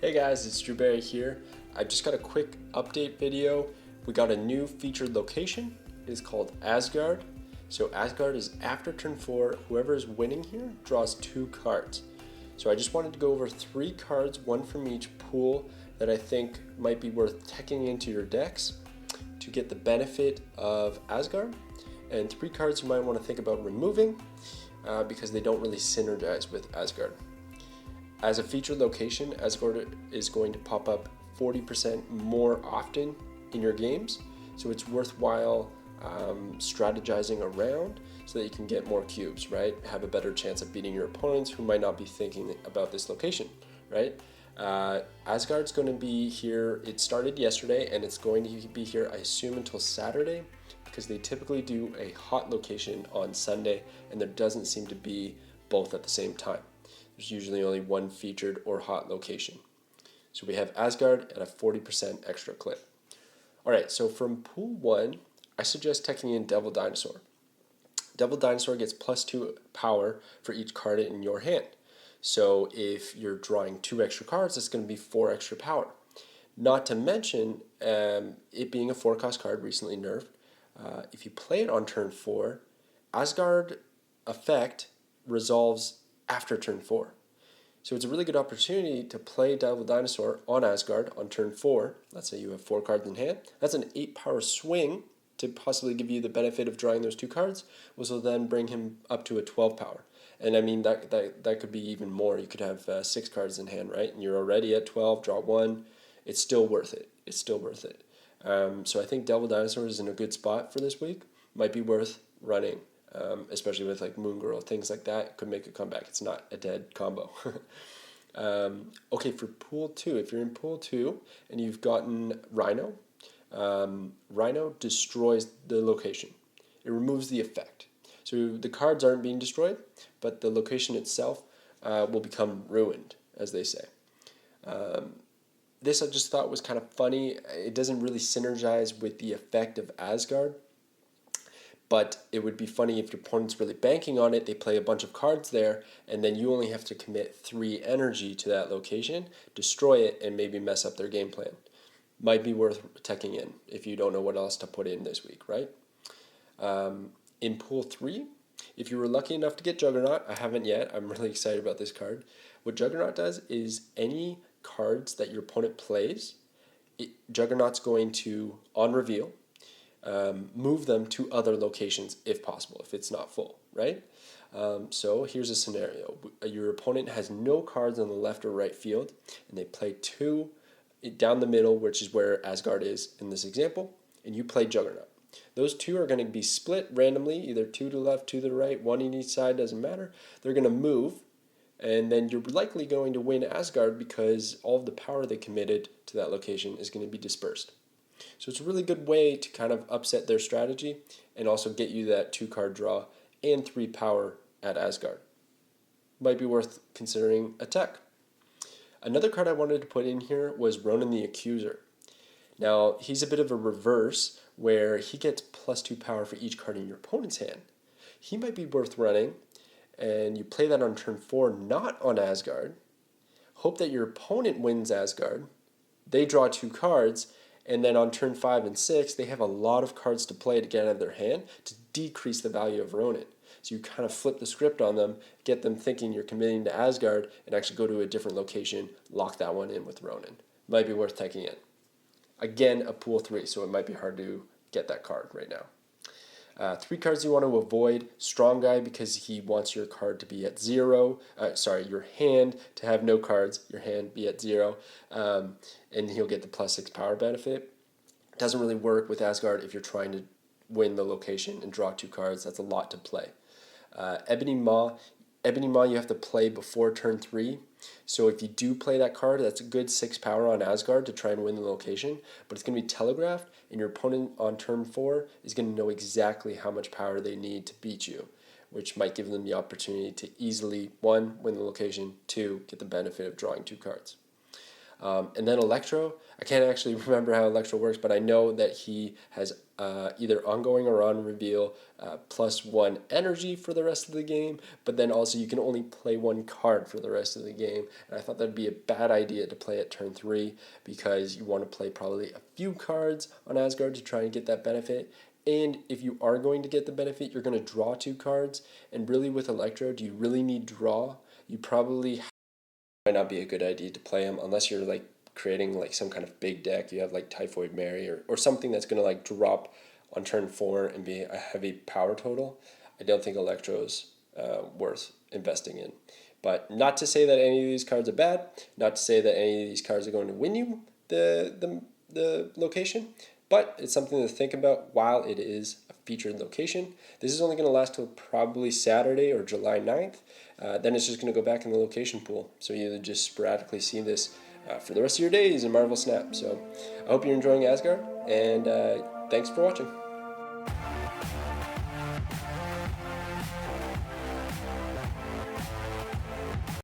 Hey guys, it's Drew Barry here. I just got a quick update video. We got a new featured location. It's called Asgard. So Asgard is after turn 4. Whoever is winning here draws 2 cards. So I just wanted to go over 3 cards, one from each pool, that I think might be worth teching into your decks to get the benefit of Asgard, and 3 cards you might want to think about removing because they don't really synergize with Asgard. As a featured location, Asgard is going to pop up 40% more often in your games, so it's worthwhile strategizing around so that you can get more cubes, right? Have a better chance of beating your opponents who might not be thinking about this location, right? Asgard's going to be here. It started yesterday and it's going to be here, I assume, until Saturday, because they typically do a hot location on Sunday and there doesn't seem to be both at the same time. There's usually only one featured or hot location. So we have Asgard at a 40% extra clip. Alright, so from pool 1, I suggest teching in Devil Dinosaur. Devil Dinosaur gets +2 power for each card in your hand. So if you're drawing 2 extra cards, it's going to be 4 extra power. Not to mention it being a 4-cost card, recently nerfed. If you play it on turn 4, Asgard effect resolves after turn 4. So it's a really good opportunity to play Devil Dinosaur on Asgard on turn 4. Let's say you have 4 cards in hand. That's an 8 power swing to possibly give you the benefit of drawing those 2 cards, which will then bring him up to a 12 power. And I mean, that could be even more. You could have 6 cards in hand, right? And you're already at 12, draw 1. It's still worth it. It's still worth it. So I think Devil Dinosaur is in a good spot for this week. Might be worth running, especially with like Moon Girl, things like that. Could make a comeback. It's not a dead combo. Okay, for pool 2, if you're in pool 2 and you've gotten Rhino, Rhino destroys the location. It removes the effect. So the cards aren't being destroyed, but the location itself will become ruined, as they say. This I just thought was kind of funny. It doesn't really synergize with the effect of Asgard, but it would be funny if your opponent's really banking on it, they play a bunch of cards there, and then you only have to commit 3 energy to that location, destroy it, and maybe mess up their game plan. Might be worth teching in if you don't know what else to put in this week, right? In pool 3, if you were lucky enough to get Juggernaut, I haven't yet, I'm really excited about this card. What Juggernaut does is any cards that your opponent plays, Juggernaut's going to, on reveal, move them to other locations if possible, if it's not full, right? So here's a scenario. Your opponent has no cards on the left or right field, and they play 2 down the middle, which is where Asgard is in this example, and you play Juggernaut. Those 2 are going to be split randomly, either 2 to the left, 2 to the right, 1 in each side, doesn't matter. They're going to move, and then you're likely going to win Asgard because all of the power they committed to that location is going to be dispersed. So it's a really good way to kind of upset their strategy and also get you that 2-card draw and 3 power at Asgard. Might be worth considering a tech. Another card I wanted to put in here was Ronin the Accuser. Now, he's a bit of a reverse where he gets +2 power for each card in your opponent's hand. He might be worth running, and you play that on turn 4, not on Asgard. Hope that your opponent wins Asgard. They draw 2 cards, and then on turn 5 and 6, they have a lot of cards to play to get out of their hand to decrease the value of Ronin. So you kind of flip the script on them, get them thinking you're committing to Asgard, and actually go to a different location, lock that one in with Ronin. Might be worth taking in. Again, a pool 3, so it might be hard to get that card right now. 3 cards you want to avoid. Strong Guy, because he wants your card to be at 0. Your hand to have no cards, your hand be at 0. And he'll get the +6 power benefit. Doesn't really work with Asgard if you're trying to win the location and draw 2 cards. That's a lot to play. Ebony Maw you have to play before turn 3. So if you do play that card, that's a good 6 power on Asgard to try and win the location. But it's going to be telegraphed, and your opponent on turn 4 is going to know exactly how much power they need to beat you, which might give them the opportunity to easily, 1, win the location, 2, get the benefit of drawing 2 cards. And then Electro, I can't actually remember how Electro works, but I know that he has either ongoing or on reveal +1 energy for the rest of the game, but then also you can only play 1 card for the rest of the game. And I thought that'd be a bad idea to play at turn 3 because you want to play probably a few cards on Asgard to try and get that benefit. And if you are going to get the benefit, you're going to draw 2 cards. And really with Electro, do you really need draw? You probably might not be a good idea to play him unless you're like creating like some kind of big deck. You have like Typhoid Mary or something that's going to like drop on turn 4 and be a heavy power total. I don't think Electro's worth investing in. But not to say that any of these cards are bad, not to say that any of these cards are going to win you the location, but it's something to think about while it is a featured location. This is only going to last till probably Saturday or July 9th. Then it's just going to go back in the location pool. So you just sporadically see this for the rest of your days in Marvel Snap. So I hope you're enjoying Asgard, and thanks for watching.